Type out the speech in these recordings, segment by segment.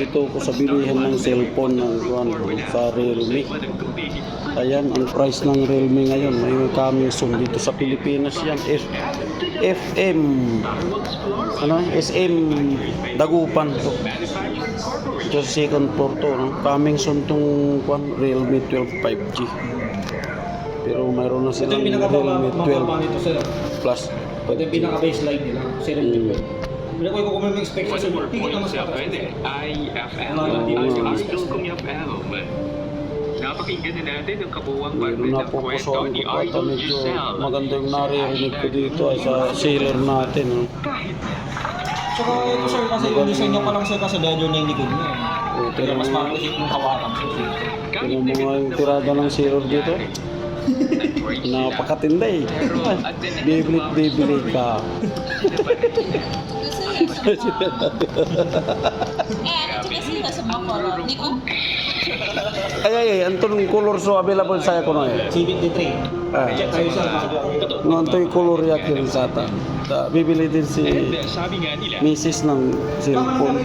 dito ko sa bilihan ng cellphone sa Realme. Ayan, ang price ng Realme ngayon. May coming soon dito sa Pilipinas yan. FM SM Dagupan to. Just second floor to, no? Coming soon tong Realme 12 5G. Pero mayroon na silang Realme 12 Plus. Ito yung pinaka-baseline nila. 750. Pero kung may expectation, tigit naman sa atas. Napakinggan na natin ang kabuuang Meron na po kusuhan ko pa ito. Medyo maganda yung naririnig ko dito ay sa seller natin. No? Saka ito sir, kasi yung design niya pa lang sir kasi dahil yun na yung likod niya. Pero mas makalit yung hawakan sir. Yung mga yung tirada ng seller dito. Napakatinda eh. Biblit ka. Ay, antong color so available saya ko na eh. C53. Check kayo sir. No, antoy color yakin sa ata. Bibili din si Mrs. ng cellphone.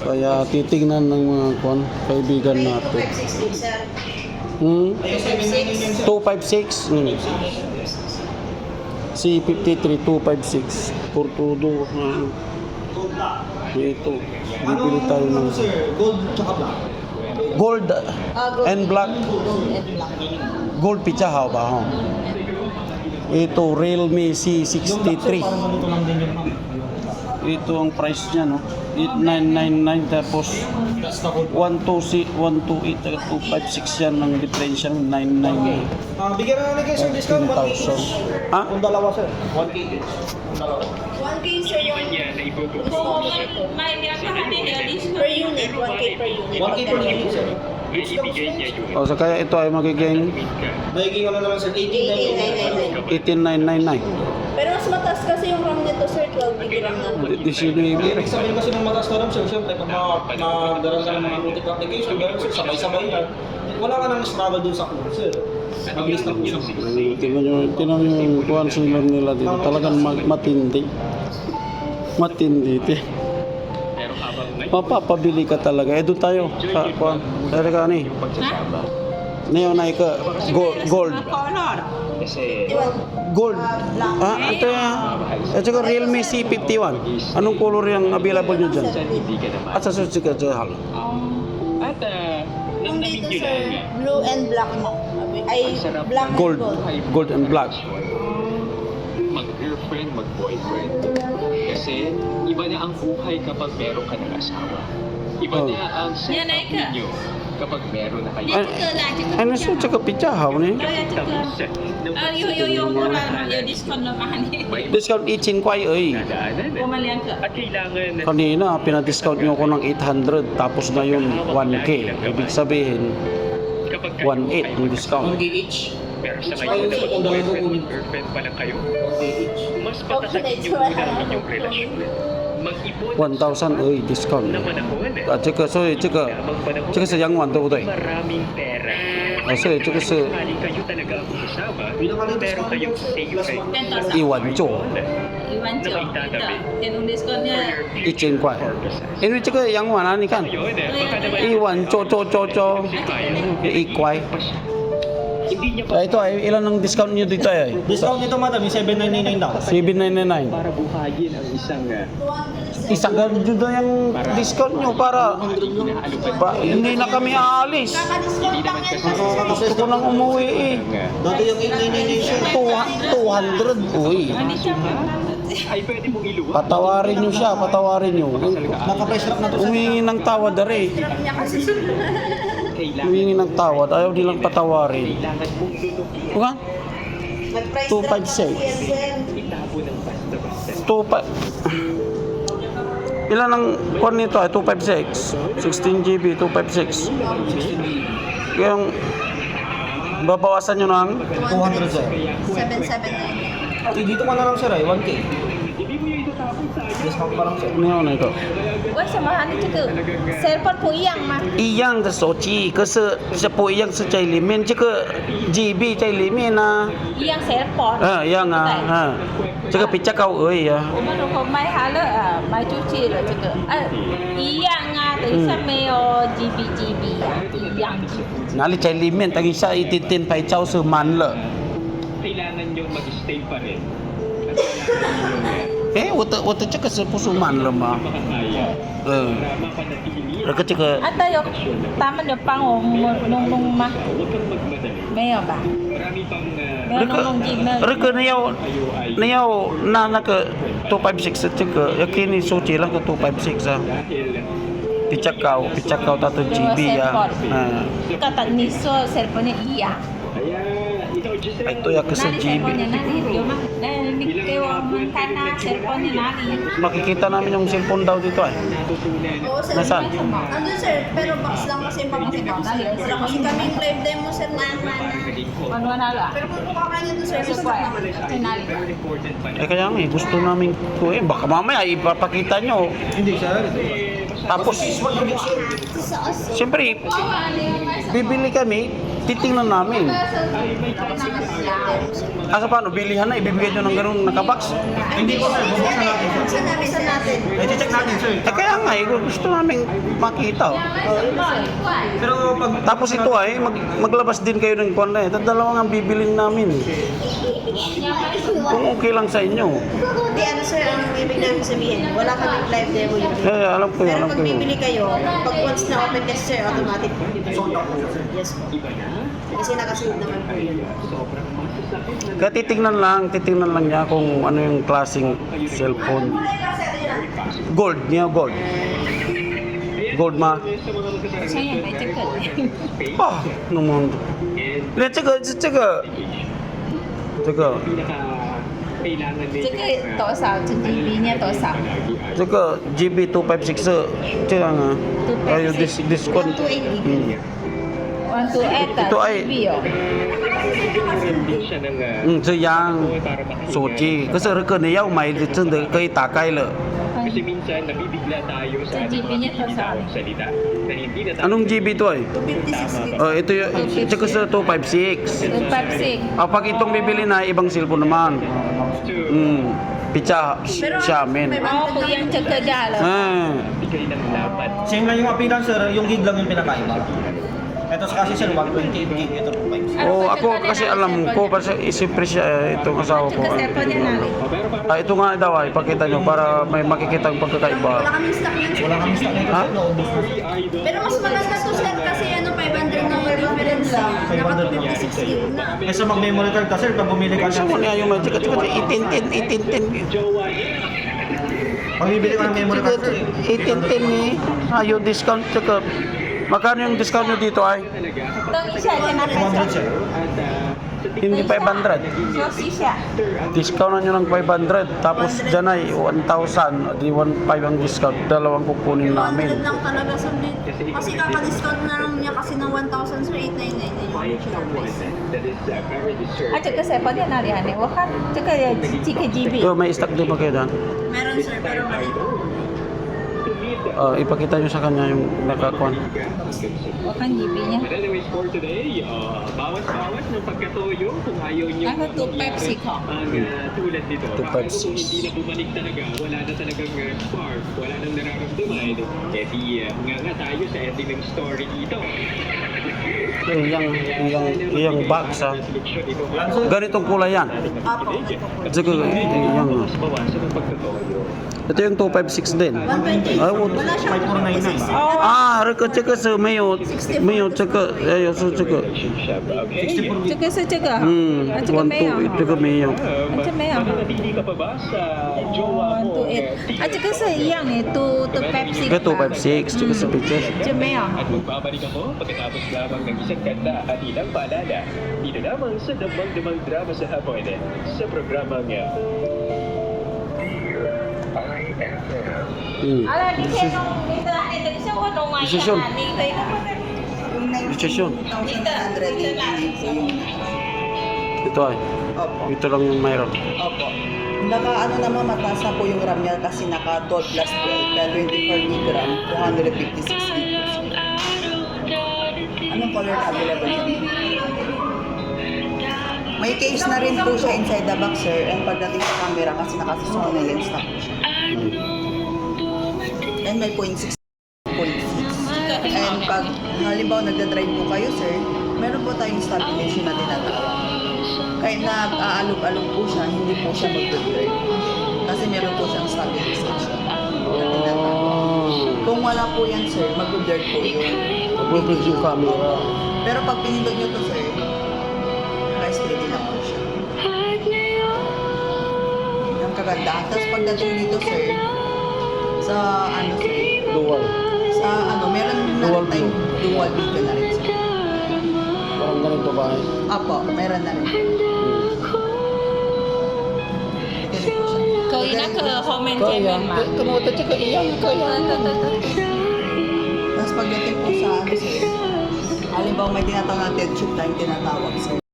Kaya titingnan ng mga kaibigan natin. 256. C53 256. Portudo. Ito. Bibili tayo ng Gold tsaka black. gold and black. Gold picha ha ba? Ho? Ito Realme C63. Parang ganito lang din yung ma'am. Ito ang price niya, no? 8999 tapos 128 256 yan ng differential 999. Bigyan na natin sir discount 10,000. Ha? Kung dalawa sir. 1K each. Kung dalawa. 1K sir yung per unit, 1K per unit. 1K per unit sir. O so kaya ito ay magiging Magiging ano naman sir, 18,999. 18999. Pero mas mataas kasi yung RAM nito sir, 12 GB RAM na. Ibig sabihin kasi ng mataas na RAM sir, siyempre pag nagdaran ka ng mga multi application, ganun sir, sabay-sabay yan. Wala ka nang struggle dun sa code sir. Mabilis na po siya. Tingnan nyo yung kuhan sila nila dito. Talagang matindi. Matindi. Mapapabili ka talaga. Doon tayo. Sa kuhan. Dari ka ni. Ngayon na ka. Gold. Gold. Ito yan. At saka Realme C51. Anong color yung available nyo dyan? At sa susi ka dyan. At Kung dito sir, blue and black mo. Ay, black and Gold. gold. Gold and black. mag-girlfriend, mag-boyfriend. Kasi iba na ang buhay kapag meron ka ng asawa. Iba na ang setup ninyo kapag meron na kayo. Ano siya? Tsaka pichahaw ni? Discount 18 ko ay. At kailangan Kanina, pinadiscount nyo ko ng 800 tapos ngayon 1K. Ibig sabihin, 1.8 yung discount. 1K each. pero sa ngayon na mag-boyfriend at girlfriend pa lang kayo, mas patasagin yung unang inyong relasyon. Mag-ipon 1,000 oy discount. na panahon. 这个所以这个 Tamang panahon. 这个是洋丸对不对？ Maraming pera. 所以这个是 Sakaling kayo talaga ang kasama, pero kayo safe 一碗做 一千块，因为这个洋丸啊，你看一碗做一块。Hindi niya pa Ito ay ilan ang discount niyo dito ay? Discount nito madam, yung 7,999 daw. 7,999. para buhayin ang isang Isang ganun doon yung discount nyo para hindi na kami aalis. Kaka-discount lang yan. Gusto ko nang umuwi eh. Dati yung 8,999 siya. 200. Uy. ay pwede mong iluwa. Patawarin nyo siya, patawarin nyo. Naka-price lock na to sir. Umingi ng tawad dari. Niya kasi Kailangan Humingi ng tawad, ayaw nilang patawarin. kailangan mong lulukin. Diba? nag-price 256. drop kasi yan, sir. Itabo ng basta-basta. 2.5 Ilan ang kuwan nito ay 256 16 GB 256 yung babawasan nyo ng 200 sir. 779. Dito ka na lang sir ay 1K. Hindi mo yung itatapon sa akin. mount pa lang sir. Ano yun ito? 为什么它的这个 cellphone 不一样吗？一样的手机，可是不一样是在里面，这个 GB 在里面啊。一样 cellphone。一样啊，这个比较高而已啊。我们如果买它了买出去了这个一样啊，等一下没有 GB 啊，一样。哪里在里面？等一下一点点拍照是满了。 Kailangan nyo mag-stay pa rin. At kailangan ninyo 我的这个是不是满了吗？ makakaya para mapanatili 那个这个啊，对有，他们有帮我弄吗？ huwag kang magmadali. 没有吧？ Marami pang 没有弄进那。那个你要拿那个256这个要给你手机那个256啊， dahil 比较高到GB 啊。Kata ni so cellphone niya iya. kaya ikaw Giselle, Ito ya kasi Nani GB. cellphone niya nani. Yung kayo man na cellphone niya nani. Makikita namin yung cellphone daw dito eh. natutunan Oo, sir. Nasaan? Andun, sir. Pero box lang kasi yung pamangkin ko. Wala kasi kaming live demo, sir, na Ano na la? Pero kung kukain nyo dun, sir, Kasi gusto po naman. Sinali. very important pa rin. Kaya nga gusto namin kuhin. Baka mamaya ipapakita nyo. Hindi sir. Tapos, siyempre, bibili kami, titingnan namin. Asa paano, bilihan na, ibibigay nyo ng ganun nakabox. Hindi po sir, bubuksan natin sir. Buksan namin, sir, natin. I-check natin sir. Kaya nga, gusto namin makita. Pero pag Tapos ito ay, maglabas din kayo ng kwan na eh. Dalawa nga bibilin namin. Kung okay lang sa inyo. Hindi, ano, sir, ang ibig namin sabihin, wala kaming live demo yun. Alam ko yun, Pero alam pag ko yun. bibili kayo, pag once na open kasi, sir, automatic. Yes po. Kasi nakasunod naman po yun. Kaya titingnan lang niya kung ano yung klaseng cellphone. Gold niya, gold. Gold ma. So yan, may check ko. naman. 这个 Kailangan din 这个多少？这 GB niya 多少？这个 GB 256是这样啊，还有 discount。 128 Ito ay- GB oh. din siya ng 这样 para makita. 手机，可是如果你要买，真的可以打开了。 Kasi minsan nabibigla tayo sa Sa GB niya to sa binitawang salita na hindi na tayo Anong GB to ay? 256 Ito yung, tsaka sa 256. 256. Pag itong bibili na, ibang cellphone naman. Picha, Xiaomi. Oh, kung yung check ka dyan. bigay ng laban. same lang yung appearance sir, yung gig lang yung pinakaiba. Ito kasi sir, 128 gig, ito po 5. Oh, ako kasi alam ko, kasi siyempre siya, itong asawa ko. Check ka cellphone niya nali. Ito nga daw ay, pakita nyo para may makikita ang Wala pagkakaiba. kaming stock yun, sir. Wala kami stock nito Ha? sir, naubos na. Pero mas maganda to, sir, kasi ano, 500 na reference lang. Naka 256 gig na. Kaysa mag-memory card ka sir, pag bumili ka Gusto mo niya yung tsaka itintin. pag bibili ka ng memory card sir, Itintin ni, ayo discount tsaka. Magkano yung discount nyo dito ay? Itong isa, yan natin 200 sir. Hindi 500. So, siya. Discount na nyo ng 500. Tapos dyan ay 1,000. Di 1,500 ang discount. Dalawang kukunin 200 namin. lang talaga, sir. Kasi kaka-discount na lang niya kasi ng 1,000, sir, 899 na yung original price. That is very deserved. Ah, check ka cellphone niya nali. Wakan, check ka 6 GB. So, may stock din ba kayo dyan? Meron, sir, pero mali. Ipakita nyo sa kanya yung nakakuan. Wakan GB niya. But anyways, for today, bawas-bawas ng pagkatoyo kung ayaw nyo Ano, 256 ho? ang tulad nito. 256. Kung hindi na bumalik talaga, wala na talagang spark, wala nang nararamdaman, nga tayo sa ending ng story dito. Yung box ha. Ganitong kulay yan. Apo, ito po. Tsaka, yung, Mas bawasan ng pagkatoyo. ito yung 256 din. 128. Ay, Wala siyang 256. reka tsaka sa mayo tsaka, ayo so tsaka. Okay? Check ka sa check ka. At Check ka mayo. tsaka mayo. Check mayo. Nanatili ka pa ba sa jowa mo? 128. At check ka sa iyang 256. Ito 256 tsaka sa picture. Check mayo. At magbabalik ako pagkatapos lamang ng isang kanta at ilang paalala. Dito lamang sa damang-damang drama sa hapon sa programang Ala, di siya nung dito natin. Dito siya ko nung Desisyon. Dito natin. Ito ay. Opo. Ito lang yung mayroon. Opo. Naka ano naman, mataas na po yung RAM niya kasi naka 12 plus 12, kaya 24 gig RAM, 256 gigs. Anong color na available yun? May case na rin po siya inside the box, sir. And pagdating sa camera, kasi naka-Sony lens na po siya. And may 0.6. And pag halimbawa nagda-drive po kayo, sir, meron po tayong stabilization na tinatawag. Kahit nag-aalog-alog po siya, hindi po siya mag-drive. Kasi meron po siyang stabilization na tinatawag. Kung wala po yan, sir, mag-blur po yun. Mag-blur yung camera. Pero pag pinindot nyo to, sir, naka-steady na po siya. Ang kagandahan. Tapos pagdating dito, sir, sa ano, sir, Dual. sa ano, meron na Dual rin tayong dual video na rin, sir. Parang ganito ba? Apo, meron na rin. Ganito po siya. 可以那个后面界 Kaya, 面吗？ kamuta tsaka iyan, kaya. 对对对对。 Tapos pagdating po sa ano, sir, halimbawa may tinatawag na dead shoot tayong tinatawag, sir.